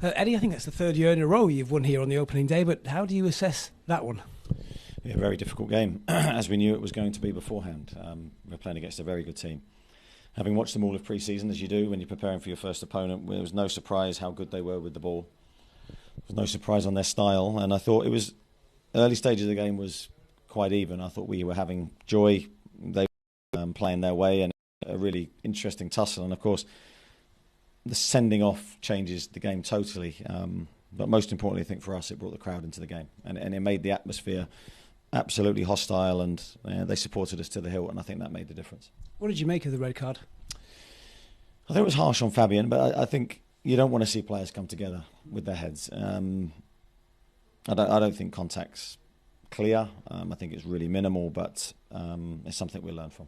Eddie, I think that's the third year in a row you've won here on the opening day, but how do you assess that one? Yeah, very difficult game, as we knew it was going to be beforehand. We're playing against a very good team. Having watched them all of pre-season, as you do when you're preparing for your first opponent, there was no surprise how good they were with the ball. There was no surprise on their style, and I thought it was early stages of the game was quite even. I thought we were having joy. They were playing their way, and a really interesting tussle. And of course, the sending off changes the game totally. But most importantly, I think for us, it brought the crowd into the game, and it made the atmosphere absolutely hostile, and they supported us to the hilt, and I think that made the difference. What did you make of the red card? I think it was harsh on Fabian, but I think you don't want to see players come together with their heads. I don't think contact's clear. I think it's really minimal, but it's something we'll learn from.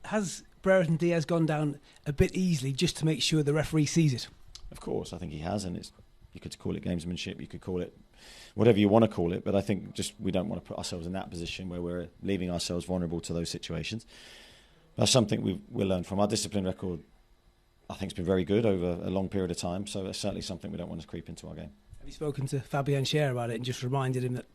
Has Brereton Diaz gone down a bit easily just to make sure the referee sees it? Of course, I think he has, and you could call it gamesmanship, you could call it whatever you want to call it, but I think just we don't want to put ourselves in that position where we're leaving ourselves vulnerable to those situations. That's something we'll learn from. Our discipline record, I think, has been very good over a long period of time, so it's certainly something we don't want to creep into our game. Have you spoken to Fabian Schar about it and just reminded him that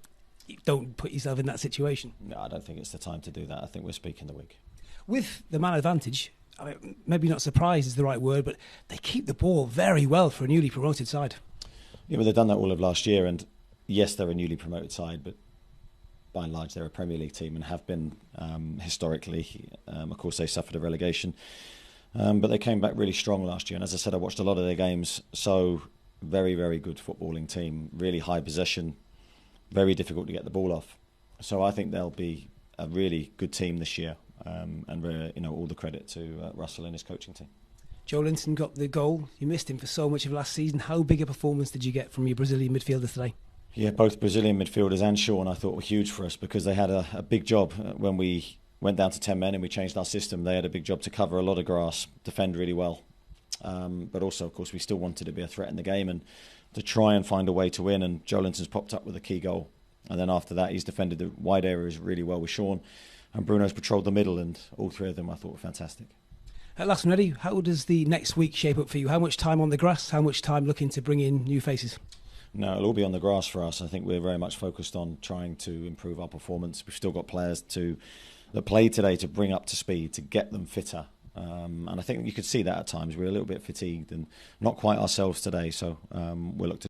you don't put yourself in that situation? No, I don't think it's the time to do that. I think we're speaking the week. With the man advantage, I mean, maybe not surprised is the right word, but they keep the ball very well for a newly promoted side. Yeah, but they've done that all of last year, and yes, they're a newly promoted side, but by and large they're a Premier League team and have been historically. Of course, they suffered a relegation, but they came back really strong last year, and as I said, I watched a lot of their games. So very, very good footballing team, really high possession, very difficult to get the ball off. So I think they'll be a really good team this year, and all the credit to Russell and his coaching team. Joe Linton got the goal. You missed him for so much of last season. How big a performance did you get from your Brazilian midfielders today? Yeah, both Brazilian midfielders and Sean I thought were huge for us, because they had a big job when we went down to 10 men and we changed our system. They had a big job to cover a lot of grass, defend really well. But also, of course, we still wanted to be a threat in the game and to try and find a way to win. And Joe Linton's popped up with a key goal. And then after that, he's defended the wide areas really well with Sean. And Bruno's patrolled the middle, and all three of them I thought were fantastic. Last one, Eddie, how does the next week shape up for you? How much time on the grass? How much time looking to bring in new faces? No, it'll all be on the grass for us. I think we're very much focused on trying to improve our performance. We've still got players that played today to bring up to speed, to get them fitter. And I think you could see that at times. We're a little bit fatigued and not quite ourselves today. So we'll look to